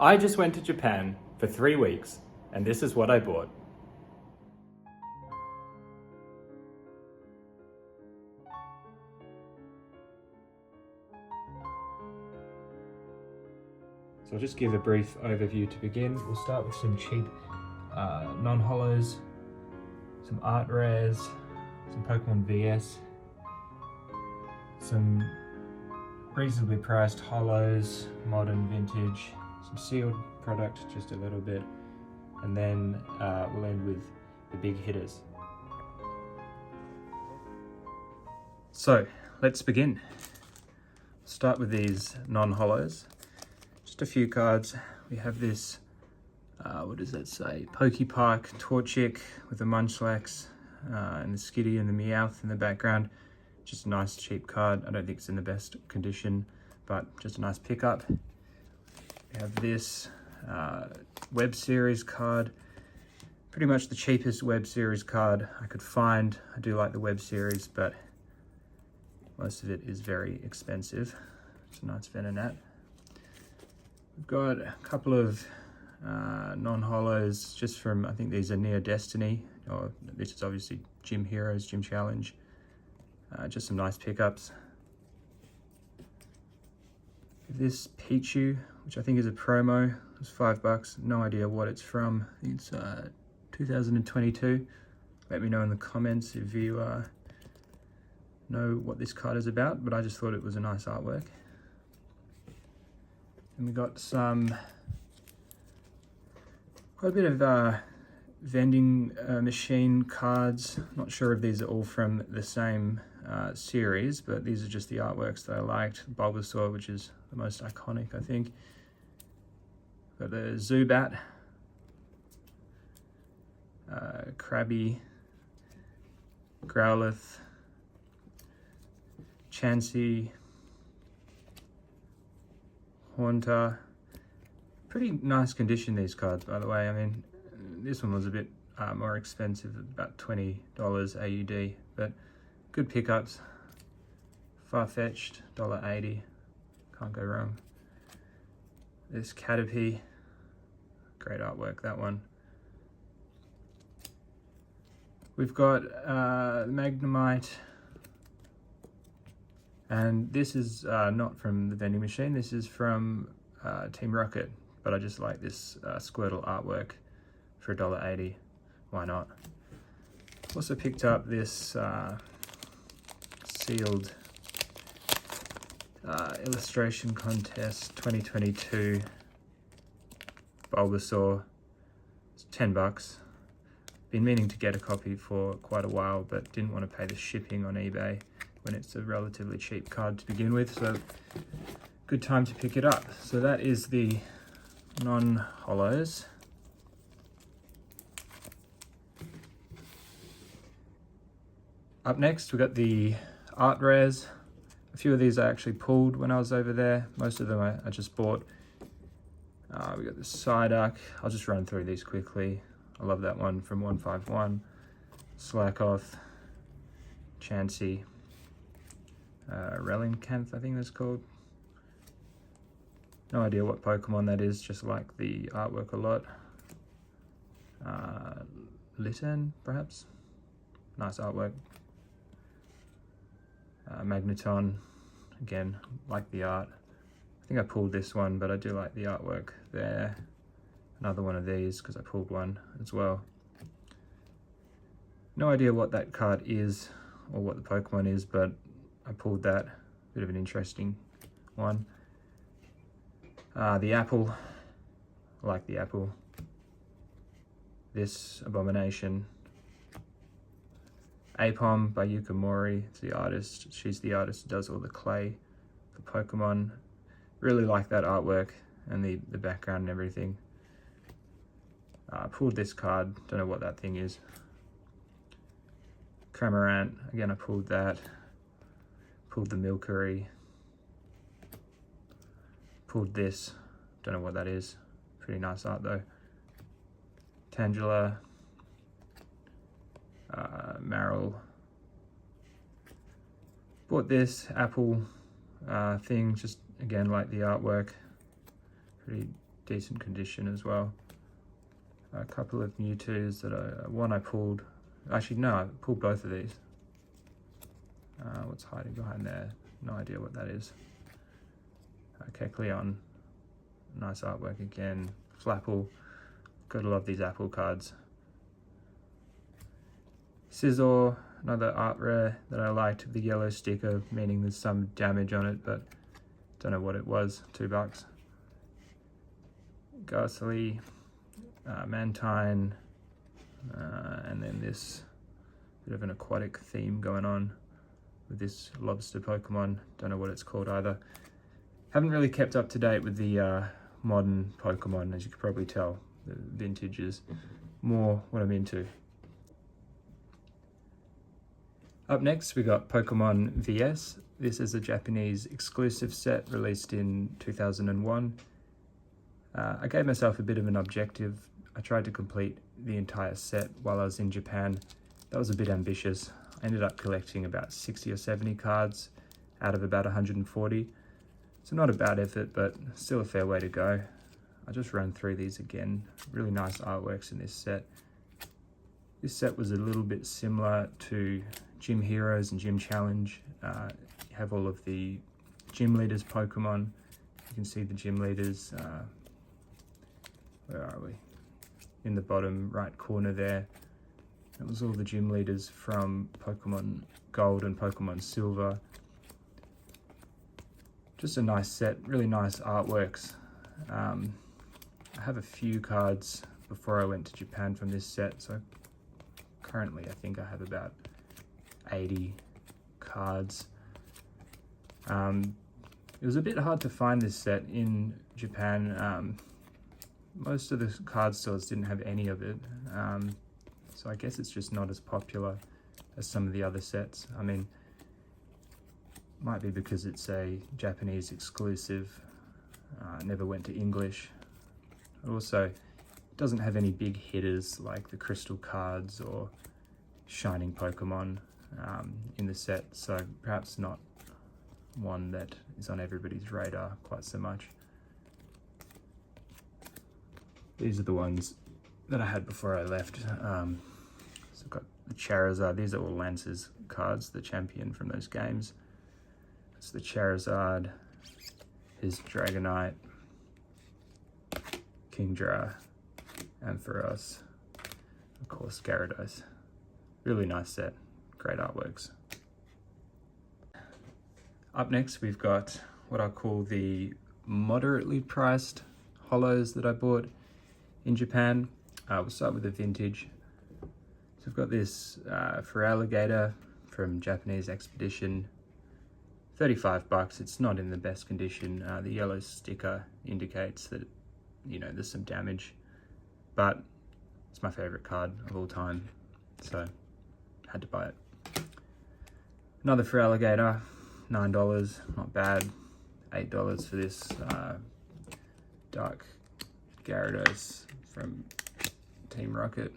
I just went to Japan for 3 weeks, and this is what I bought. So I'll just give a brief overview to begin. We'll start with some cheap non-holos, some art rares, some Pokemon VS, some reasonably priced holos, modern, vintage, some sealed product, just a little bit, and then we'll end with the big hitters. So let's begin. Start with these non-holos. Just a few cards. We have this, what does that say? Pokepark Torchic with the Munchlax and the Skitty and the Meowth in the background. Just a nice cheap card. I don't think it's in the best condition, but just a nice pickup. We have this web series card. Pretty much the cheapest web series card I could find. I do like the web series, but most of it is very expensive. It's a nice Venonat. We've got a couple of non-holos just from, I think these are Near Destiny, or this is obviously Gym Heroes, Gym Challenge. Just some nice pickups. This Pichu, which I think is a promo, it's $5. No idea what it's from. I think it's 2022. Let me know in the comments if you know what this card is about, but I just thought it was a nice artwork. And we got quite a bit of vending machine cards. Not sure if these are all from the same series, but these are just the artworks that I liked. Bulbasaur, which is the most iconic, I think. Got the Zubat, Krabby, Growlithe, Chansey, Haunter. Pretty nice condition, these cards, by the way. I mean, this one was a bit more expensive, about $20 AUD, but good pickups. Farfetched, $1.80, can't go wrong. This Caterpie, great artwork, that one. We've got Magnemite, and this is not from the vending machine, this is from Team Rocket, but I just like this Squirtle artwork for $1.80, why not? Also picked up this sealed illustration contest 2022 Bulbasaur. It's $10. Been meaning to get a copy for quite a while, but didn't want to pay the shipping on eBay when it's a relatively cheap card to begin with, so good time to pick it up. So that is the non-holos. Up next, we've got the art rares. A few of these I actually pulled when I was over there. Most of them I just bought. We got the Psyduck. I'll just run through these quickly. I love that one from 151. Slackoth, Chansey, Relincanth, I think that's called. No idea what Pokemon that is, just like the artwork a lot. Litten, perhaps? Nice artwork. Magneton, again, like the art. I think I pulled this one, but I do like the artwork there. Another one of these, because I pulled one as well. No idea what that card is, or what the Pokemon is, but I pulled that. Bit of an interesting one. The apple, I like the apple. This Abomination. Apom by Yuka Mori, it's the artist. She's the artist who does all the clay for Pokemon. Really like that artwork and the background and everything. Pulled this card, don't know what that thing is. Cramorant, again I pulled that. Pulled the Milcery. Pulled this, don't know what that is. Pretty nice art though. Tangela. Marill. Bought this Apple thing, just again like the artwork. Pretty decent condition as well. A couple of Mewtwo's that I pulled. Actually, no, I pulled both of these. What's hiding behind there? No idea what that is. Kecleon, nice artwork again. Flapple, gotta love these Apple cards. Scizor, another art rare that I liked, the yellow sticker, meaning there's some damage on it, but don't know what it was, $2. Ghastly, Mantine, and then this bit of an aquatic theme going on with this lobster Pokemon. Don't know what it's called either. Haven't really kept up to date with the modern Pokemon, as you can probably tell. The vintage is more what I'm into. Up next, we got Pokemon VS. This is a Japanese exclusive set released in 2001. I gave myself a bit of an objective. I tried to complete the entire set while I was in Japan. That was a bit ambitious. I ended up collecting about 60 or 70 cards out of about 140. So not a bad effort, but still a fair way to go. I just ran through these again. Really nice artworks in this set. This set was a little bit similar to Gym Heroes and Gym Challenge. You have all of the gym leaders Pokemon. You can see the gym leaders, where are we? In the bottom right corner there. That was all the gym leaders from Pokemon Gold and Pokemon Silver. Just a nice set, really nice artworks. I have a few cards before I went to Japan from this set, so currently I think I have about 80 cards. It was a bit hard to find this set in Japan. Most of the card stores didn't have any of it, so I guess it's just not as popular as some of the other sets. I mean, might be because it's a Japanese exclusive, never went to English. Also, it doesn't have any big hitters like the crystal cards or shining Pokemon in the set, so perhaps not one that is on everybody's radar quite so much. These are the ones that I had before I left. So I've got the Charizard. These are all Lance's cards, the champion from those games. It's the Charizard, his Dragonite, Kingdra, Ampharos, of course Gyarados. Really nice set, great artworks. Up next we've got what I call the moderately priced holos that I bought in Japan. We'll start with the vintage. So I've got this Feraligatr from Japanese Expedition, $35. It's not in the best condition. The yellow sticker indicates that, you know, there's some damage, but it's my favorite card of all time, so had to buy it. Another Feraligatr, $9, not bad. $8 for this Dark Gyarados from Team Rocket.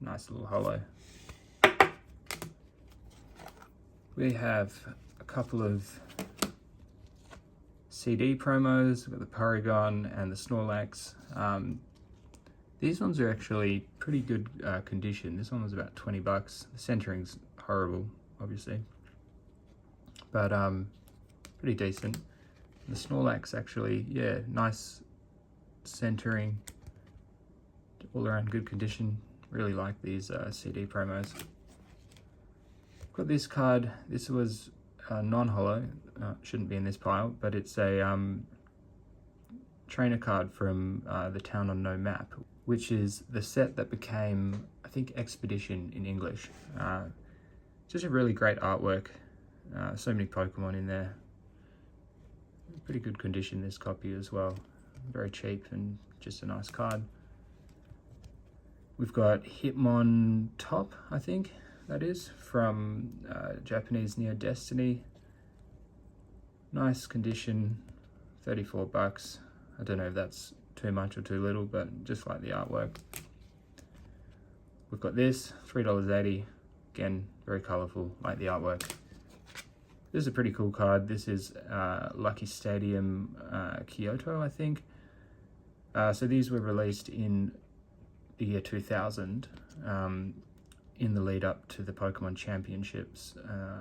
Nice little holo. We have a couple of CD promos. We've got the Porygon and the Snorlax. These ones are actually pretty good condition. This one was about $20. The centering's horrible, obviously, but pretty decent. The Snorlax actually, yeah, nice centering, all around good condition. Really like these CD promos. Got this card. This was non-holo. Shouldn't be in this pile, but it's a trainer card from the Town on No Map, which is the set that became, I think, Expedition in English. Just a really great artwork. So many Pokemon in there. Pretty good condition, this copy as well. Very cheap and just a nice card. We've got Hitmon Top, I think that is, from Japanese Neo Destiny. Nice condition, $34. I don't know if that's too much or too little, but just like the artwork. We've got this, $3.80. Again, very colourful, like the artwork. This is a pretty cool card. This is Lucky Stadium Kyoto, I think. So these were released in the year 2000, in the lead up to the Pokemon Championships.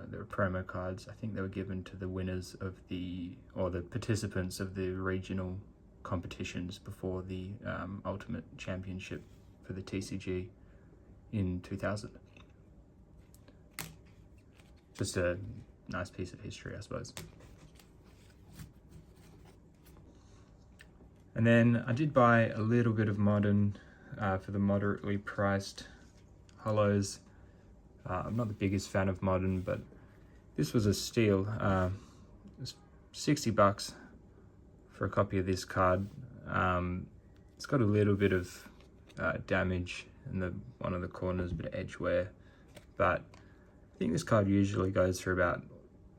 There were promo cards. I think they were given to the winners of the participants of the regional competitions before the Ultimate Championship for the TCG in 2000. Just a nice piece of history, I suppose. And then I did buy a little bit of Modern for the moderately priced Holos. I'm not the biggest fan of Modern, but this was a steal. It was $60 for a copy of this card. It's got a little bit of damage in one of the corners, a bit of edge wear, but I think this card usually goes for about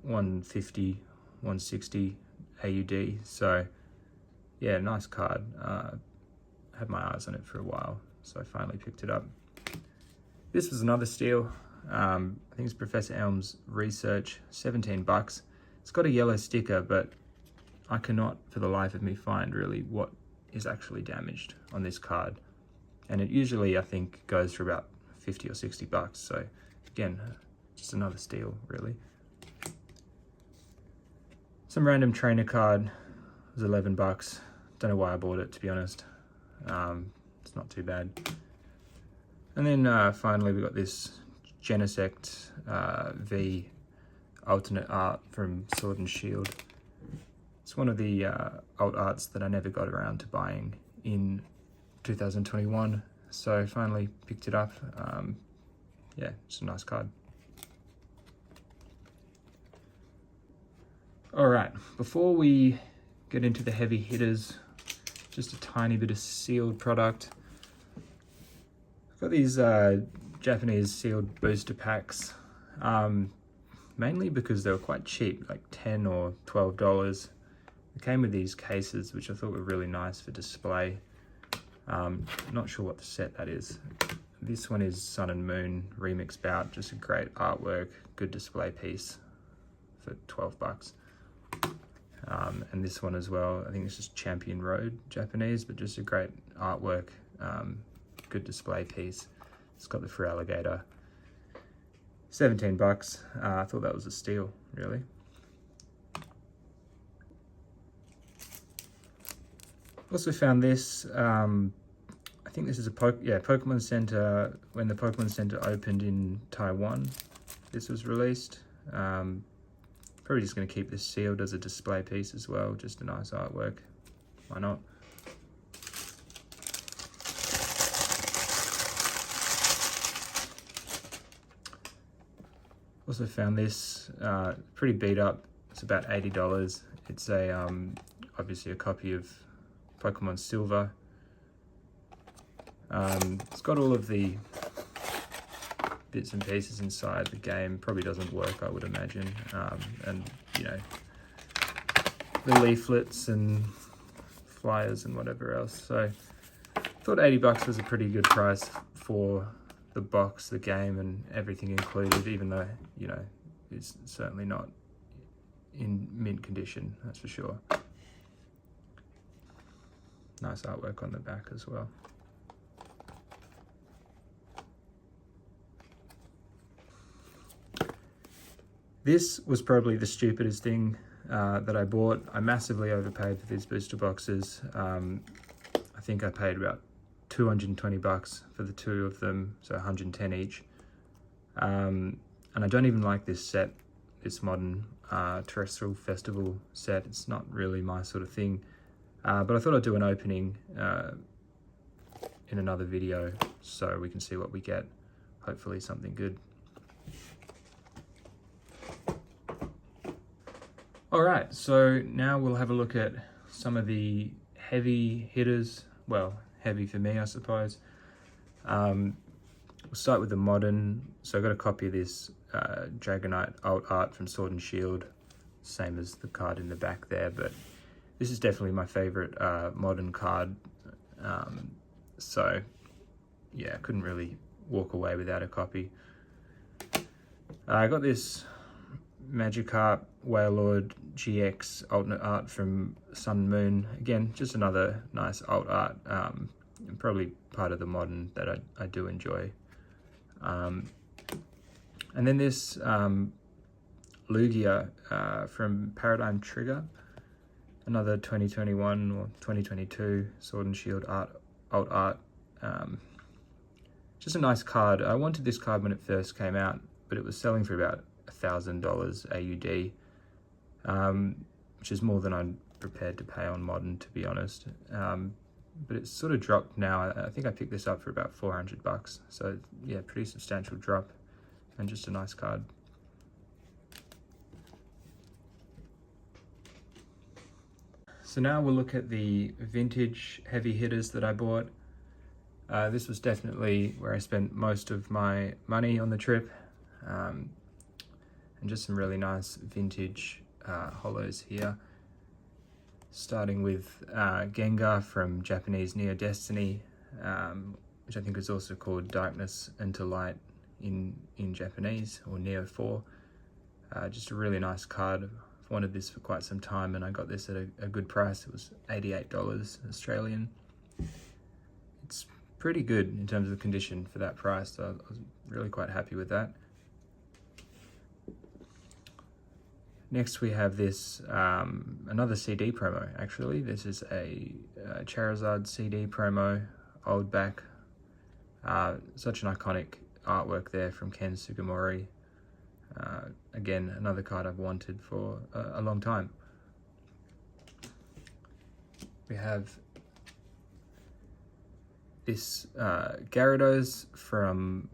150, 160 AUD. So yeah, nice card. Had my eyes on it for a while, so I finally picked it up. This was another steal. I think it's Professor Elm's Research, $17. It's got a yellow sticker, but I cannot for the life of me find really what is actually damaged on this card. And it usually, I think, goes for about 50 or $60. So again, just another steal, really. Some random trainer card was $11. Don't know why I bought it, to be honest. It's not too bad. And then finally we got this Genesect V alternate art from Sword and Shield. It's one of the alt arts that I never got around to buying in 2021, so I finally picked it up. Yeah, it's a nice card. All right, before we get into the heavy hitters, just a tiny bit of sealed product. I've got these Japanese sealed booster packs, mainly because they were quite cheap, like $10 or $12. It came with these cases, which I thought were really nice for display. Not sure what the set that is. This one is Sun and Moon Remix Bout, just a great artwork, good display piece for $12. And this one as well, I think it's just Champion Road, Japanese, but just a great artwork, good display piece. It's got the Feraligatr, $17. I thought that was a steal, really. Also found this, I think this is a Pokemon Center, when the Pokemon Center opened in Taiwan, this was released. Probably just going to keep this sealed as a display piece as well, just a nice artwork, why not? Also found this, pretty beat up, it's about $80. It's a obviously a copy of Pokemon Silver. It's got all of the bits and pieces inside. The game probably doesn't work, I would imagine, and you know, the leaflets and flyers and whatever else. So I thought $80 was a pretty good price for the box, the game, and everything included, even though, you know, it's certainly not in mint condition, that's for sure. Nice artwork on the back as well. This was probably the stupidest thing that I bought. I massively overpaid for these booster boxes. I think I paid about $220 for the two of them, so 110 each. And I don't even like this set, this Modern Terrestrial Festival set. It's not really my sort of thing. But I thought I'd do an opening in another video so we can see what we get. Hopefully something good. All right, so now we'll have a look at some of the heavy hitters. Well, heavy for me, I suppose. We'll start with the Modern. So I got a copy of this Dragonite alt art from Sword and Shield, same as the card in the back there, but this is definitely my favorite Modern card. So yeah, I couldn't really walk away without a copy. I got this Magikarp, Wailord, GX, alternate art from Sun and Moon. Again, just another nice alt art, and probably part of the modern that I do enjoy. And then this Lugia from Paradigm Trigger, another 2021 or 2022 Sword and Shield alt art. Just a nice card. I wanted this card when it first came out, but it was selling for about $1,000 AUD, which is more than I'm prepared to pay on modern, to be honest. But it's sort of dropped now. I think I picked this up for about $400, so yeah, pretty substantial drop, and just a nice card. So now we'll look at the vintage heavy hitters that I bought. This was definitely where I spent most of my money on the trip, and just some really nice vintage holos here. Starting with Gengar from Japanese Neo Destiny, which I think is also called Darkness into Light in Japanese, or Neo 4. Just a really nice card. I've wanted this for quite some time, and I got this at a good price. It was $88 Australian. It's pretty good in terms of the condition for that price, so I was really quite happy with that. Next we have this, another CD promo actually. This is a Charizard CD promo, old back. Such an iconic artwork there from Ken Sugimori. Again, another card I've wanted for a long time. We have this Gyarados from,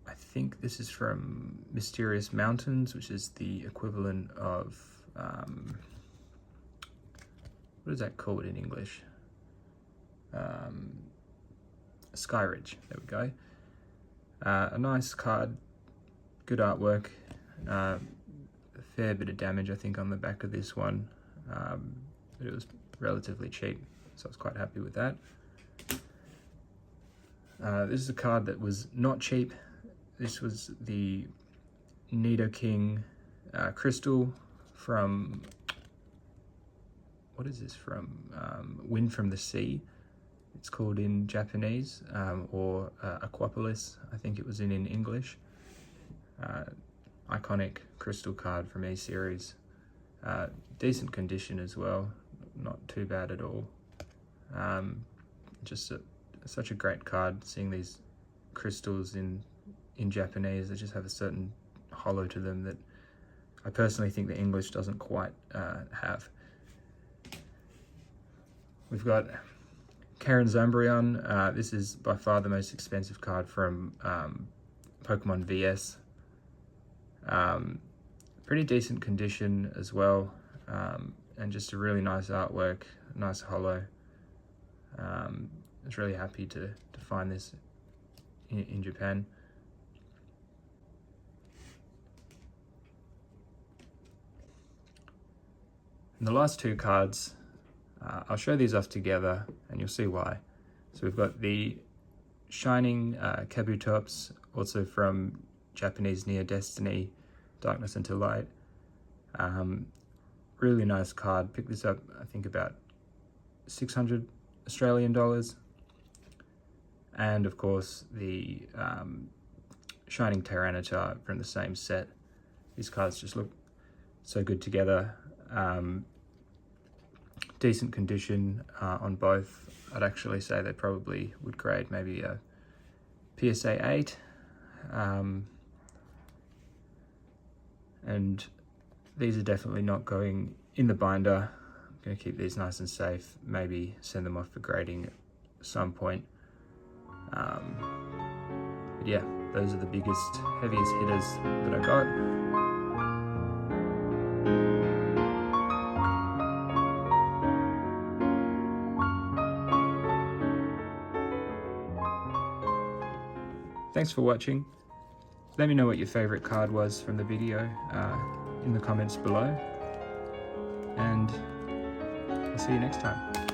I think this is from Mysterious Mountains, which is the equivalent of, what is that called in English? Skyridge, there we go. A nice card, good artwork, a fair bit of damage I think on the back of this one, but it was relatively cheap, so I was quite happy with that. This is a card that was not cheap. This was the Nidoking Crystal from, what is this from? Wind from the Sea, it's called in Japanese, or Aquapolis, I think it was in English. Iconic crystal card from E-Series. Decent condition as well, not too bad at all. Just such a great card, seeing these crystals in Japanese. They just have a certain holo to them that I personally think the English doesn't quite have. We've got Karen Zumbreon. This is by far the most expensive card from Pokemon VS. Pretty decent condition as well, and just a really nice artwork, nice holo. I was really happy to find this in Japan. And the last two cards, I'll show these off together and you'll see why. So we've got the Shining Kabutops, also from Japanese Neo Destiny, Darkness into Light. Really nice card. Picked this up, I think, about 600 Australian dollars. And of course the Shining Tyranitar from the same set. These cards just look so good together. Decent condition on both. I'd actually say they probably would grade maybe a PSA 8. And these are definitely not going in the binder. I'm going to keep these nice and safe, maybe send them off for grading at some point. But yeah, those are the biggest, heaviest hitters that I got. Thanks for watching. Let me know what your favorite card was from the video in the comments below, and I'll see you next time.